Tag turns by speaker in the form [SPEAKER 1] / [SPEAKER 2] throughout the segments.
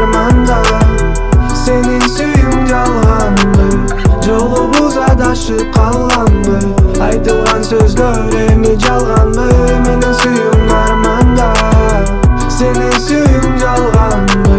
[SPEAKER 1] armanda. Senin suyun жалганбы, жолубуз адашып калганбы? Айтылган сөздөр эми жалганбы? Менин сүйүм арманда. Senin suyun жалганбы,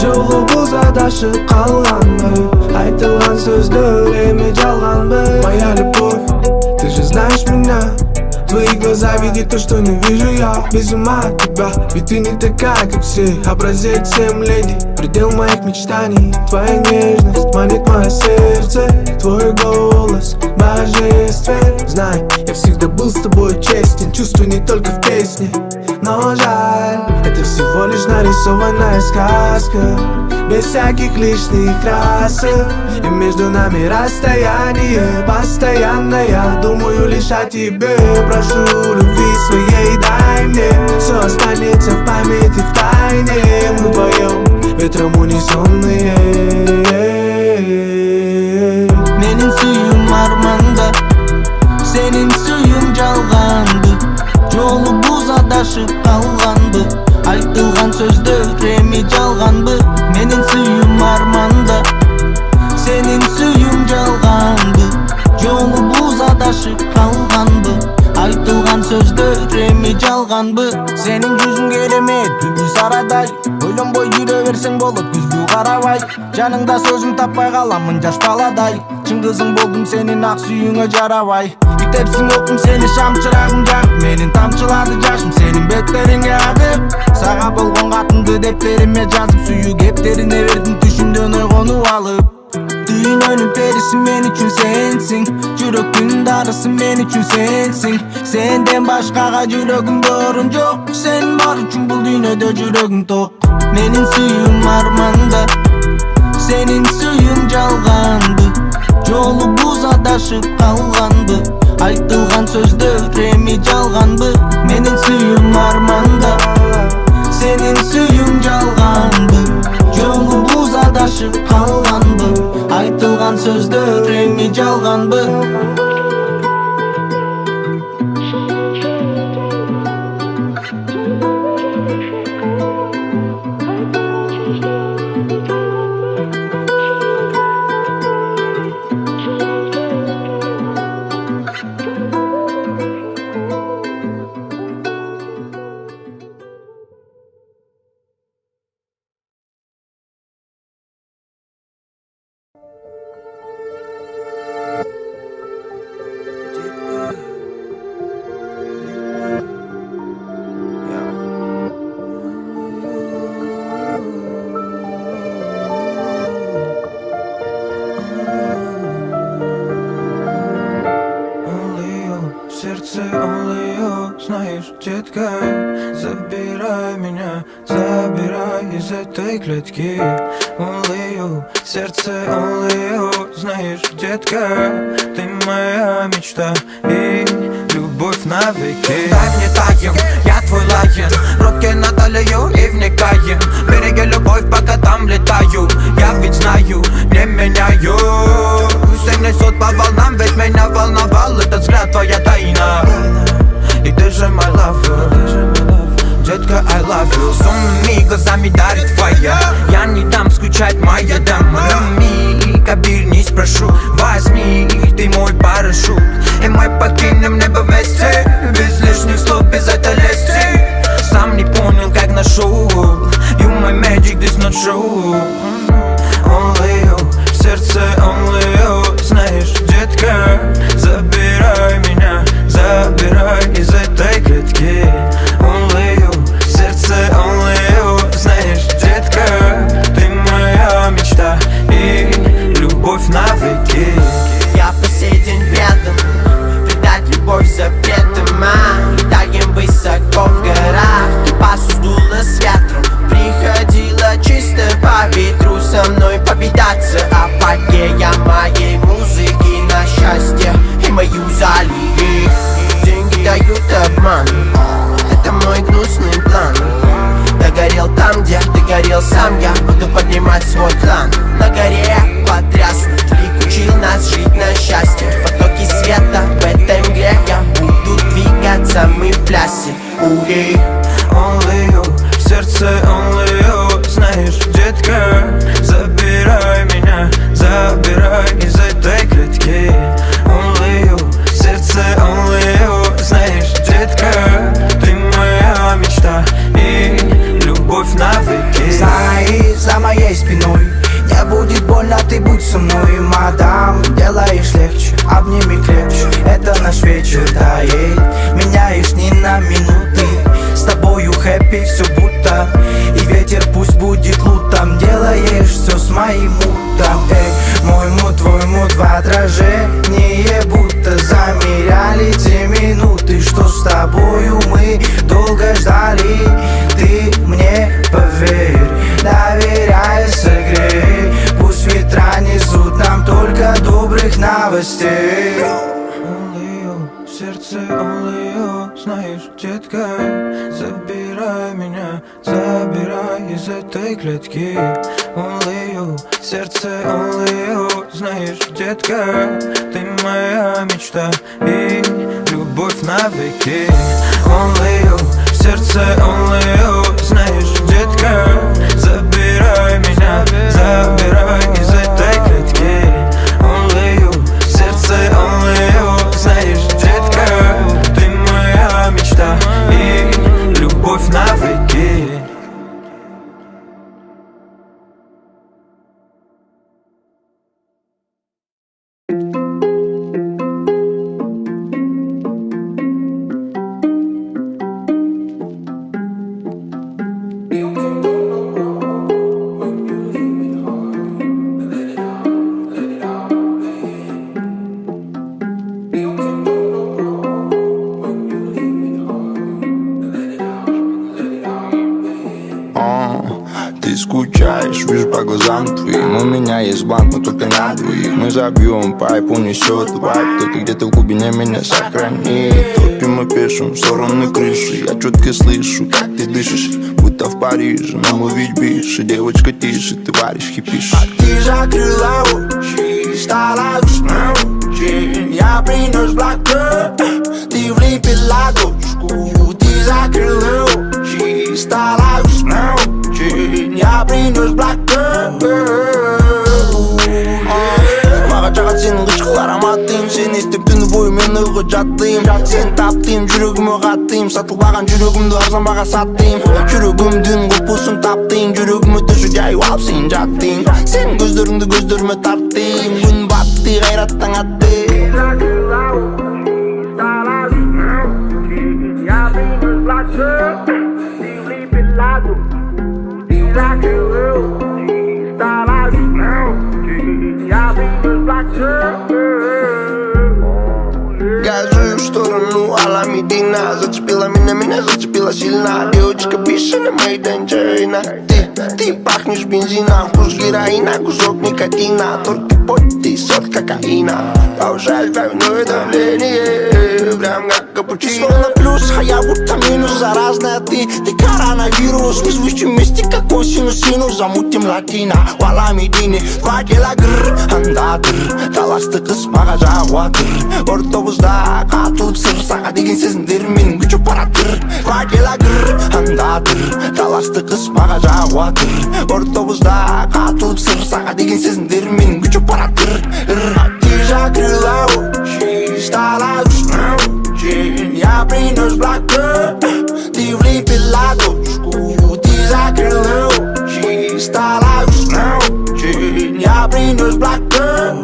[SPEAKER 1] жолубуз адашып калганбы? Айтылган сөздөр эми жалганбы? Моя любовь, ты же знаешь меня. Твои глаза видят то, что не вижу я. Без ума от тебя, ведь ты не такая, как все. Образец всем леди, предел моих мечтаний. Твоя нежность манит мое сердце. Твой голос божествен. Знай, я всегда был с тобой честен. Чувства не только в песне, но жаль, это всего лишь нарисованная сказка, без всяких лишних красок. И между нами расстояние постоянное. Я думаю лишь о тебе. Прошу любви своей, дай мне. Все останется в памяти в тайне. Мы вдвоем ветром унесенные.
[SPEAKER 2] Менин сүйүм арманда, сенин сүйүң жалганбы? Жолубуз адашып калганбы? Айтылган сөздөр эми жалганбы? Менин сүйүм арманда, сенин сүйүң жалганбы? Жолубуз адашып калганбы? Айтылган сөздөр эми жалганбы? Сенин жүзүң керемет, күлбүз арадай. Ойлонбой жүрө берсең болот күзгү карабай. Жаныңда сөзүм таппай каламын жаш баладай. Чын кызың болдум сенин ак сүйүүңө жарабай. Үтепсиң октум сени шам чырагым жагып. Менин тамчылады жашым сенин беттериңе агып. Сага болгон катымды дептериме жазып, сүйүү кептерине бердим түшүмдөн ойгонуп алып. Дүйнөнүн периси мен үчүн сенсиң, жүрөктүн дарысы мен үчүн сенсиң. Сенден башкага жүрөгүмдө орун жок, сен бар үчүн бул дүйнөдө жүрөгүм ток. Менин сүйүүм арманда, сенин сүйүүң жалганбы? Жолубуз адашып калганбы? Айтылган сөздөр эми жалганбы? Менин сүйүүм арманда, сенин сүйүүң жалганбы? Жолубуз адашып калганбы? Айтылган сөздөр эми жалганбы?
[SPEAKER 1] Знаешь, детка, забирай меня, забирай из этой клетки. Only you, сердце only you. Знаешь, детка, ты моя мечта и любовь навеки.
[SPEAKER 3] Дай мне таем, я твой лайен. Руки на талию и вникаем. Береги любовь, пока там летаю. Я ведь знаю, не меняю. Все несут по волнам, ведь меня волновал этот взгляд, твоя тайна. И ты же my love, детка, I love you. С умными глазами дарит твоя. Я не дам скучать, моя дама. Миг, обернись, прошу, возьми, ты мой парашют. И мы покинем небо вместе, без лишних слов, без этой лести. Сам не понял, как нашел. You my magic, this not true. Only you, сердце only you. Знаешь, детка, забирай меня, забирай из этой клетки. Only you, сердце only you. Знаешь, детка, ты моя мечта и любовь навеки.
[SPEAKER 2] Я по сей день предан, предать любовь запретом. Летаем высоко в горах, ты посудила с ветром. Приходила чисто по ветру со мной повидаться. Апогея моей музыки на счастье и мою залили. Деньги дают обман, это мой гнусный план. Догорел там, где ты горел сам, я буду поднимать свой клан. На горе потряснут, лик учил нас жить на счастье. Потоки света в этой мгле, я буду двигаться, мы в плясе.
[SPEAKER 1] Only you, сердце only you. Знаешь, детка,
[SPEAKER 4] вечер тает, меняешь ни на минуты. С тобою хэппи все будто, и ветер пусть будет лутом. Делаешь все с моим мутом. Мой мут, твой мут в отражение, будто замеряли те минуты, что с тобою мы долго ждали. Ты мне поверь, доверяй, согрей. Пусть ветра несут нам только добрых новостей.
[SPEAKER 1] Only you, сердце only you. Знаешь, детка, забирай меня, забирай из этой клетки. Only you, сердце only you. Знаешь, детка, ты моя мечта и любовь навеки. Only you, сердце only you. Знаешь, детка, забирай меня, забирай из этой клетки. Only you, сердце only you. Знаешь, детка, ты моя мечта и любовь навеки.
[SPEAKER 5] Ты скучаешь, вижу по глазам твоим. У меня есть банк, но только на двоих. Мы забьем пайп, унесет вайп. Кто-то где-то в глубине меня сохранит. Топим мы пешим в сторону крыши. Я четко слышу, как ты дышишь, будто в Париже. Но мы ведь бише, девочка тише, ты варишь, хипишь.
[SPEAKER 4] А ты закрыла очи, стала грустна очень. Я принес black girl, ты влепила дочку. Ты закрыла очи, стала грустна очень. Я принес black girl. Маған жағады сенің ғышқыл ароматың. Сен естіп түні бойы мен ұйқы жаттым. Сен таптым, жүрегіме қаттым. Сатылбаған жүрегімді арзан баға саттым. Жүрегімдің құлпысын таптың. Жүрегіме төші жайып алып сен жаттың. Сен көздеріңді көздеріме тарттың. Күн батты, қайраттан атты. Газую в сторону Аламедина. Зацепила меня зацепила сильно. Девочка бешеная, Мэйдэн Джейна. Ты пахнешь бензином, вкус героина, кусок никотина. Только пот, ты сорт кокаина. Повышает кровяное давление, прям как капучино. Словно плюс, а я будто минус. Заразная ты коронавирус. Вызывающий вместе как косинус, синус. Замутим латина в Аламедине. Два дела гррр, анда гррр. Таласты қыз маға жағуатыр. Ортобузда қатылып сыр. Саға деген сезімдер менің күші паратыр. Два дела гррр, анда гррр. Таласты қыз маға жағуатыр. Ортобузда қатылып сыр. Саға деген сезімдер менің күші паратыр. Ты закрыла очи, стала грустна очень. Я принес black girl, ты влепила дочку. Ты закрыла очи, стала грустна очень. Я принес black girl.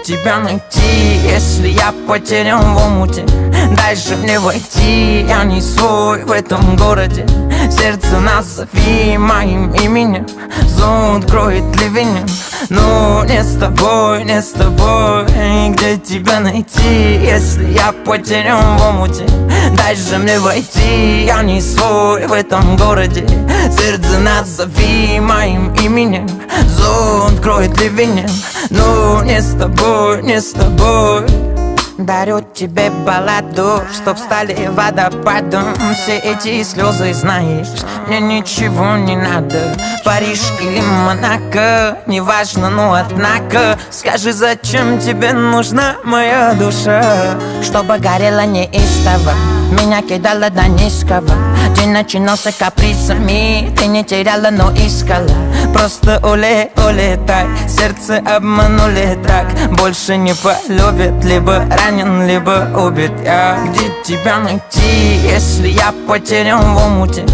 [SPEAKER 6] Тебя найти, если я потерян в омуте? Дальше мне войти, я не свой в этом городе. Сердце назови моим именем, зонт кроет ливень. Но не с тобой, не с тобой. Где тебя найти, если я потерян в омуте? Дальше мне войти, я не свой в этом городе. Сердце назови моим именем, зонт кроет ливень. Но не с тобой, не с тобой. Дарю тебе балладу, чтоб стали водопадом все эти слезы, знаешь, мне ничего не надо. Париж или Монако, неважно, но однако скажи, зачем тебе нужна моя душа? Чтобы горела неистово, меня кидала до низкого. День начинался капризами, ты не теряла, но искала. Просто улетай, сердце обманули так. Больше не полюбит, либо ранен, либо убит. Где тебя найти, если я потерян в омуте?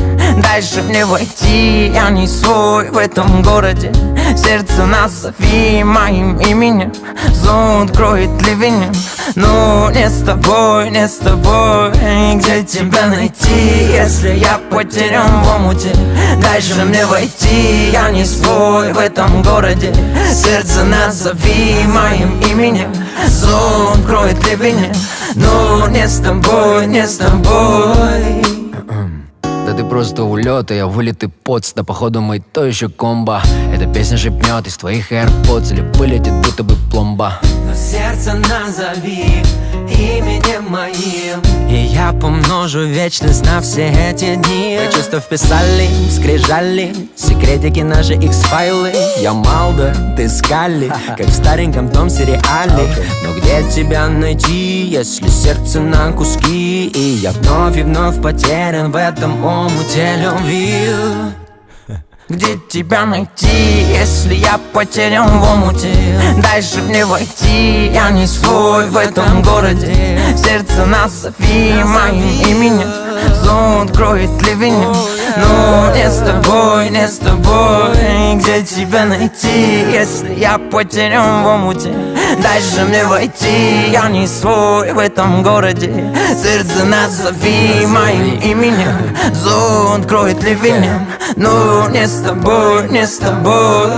[SPEAKER 6] Дай же мне войти, я не свой в этом городе. Сердце назови моим именем, зонт кроет ливень. Но не с тобой, не с тобой. Где тебя найти, если я потерян в омуте? Дай же мне войти, я не свой в этом городе. Сердце назови моим именем, зонт кроет ливень. Но не с тобой, не с тобой.
[SPEAKER 7] Да ты просто улет, а я вылитый поц. Да походу мы то еще комбо. Эта песня шепнет из твоих AirPods или вылетит будто бы пломба.
[SPEAKER 2] Но сердце назови именем моим, и я помножу вечность на все эти дни. Мы чувства вписали, скрижали секретики наши X-файлы. Я Малдер, ты Скалли, как в стареньком том сериале. Но где тебя найти, если сердце на куски? И я вновь и вновь потерян в этом омуте любви.
[SPEAKER 6] Где тебя найти, если я потерян в омуте? Дай же мне войти, я не свой в этом городе. Сердце назови моим именем, зонт кроет ливень. Но не с тобой, не с тобой. Где тебя найти, если я потерян в омуте? Дай же мне войти, я не свой в этом городе. Сердце назови моим именем, зонт кроет ливень. Но не с тобой, не с тобой.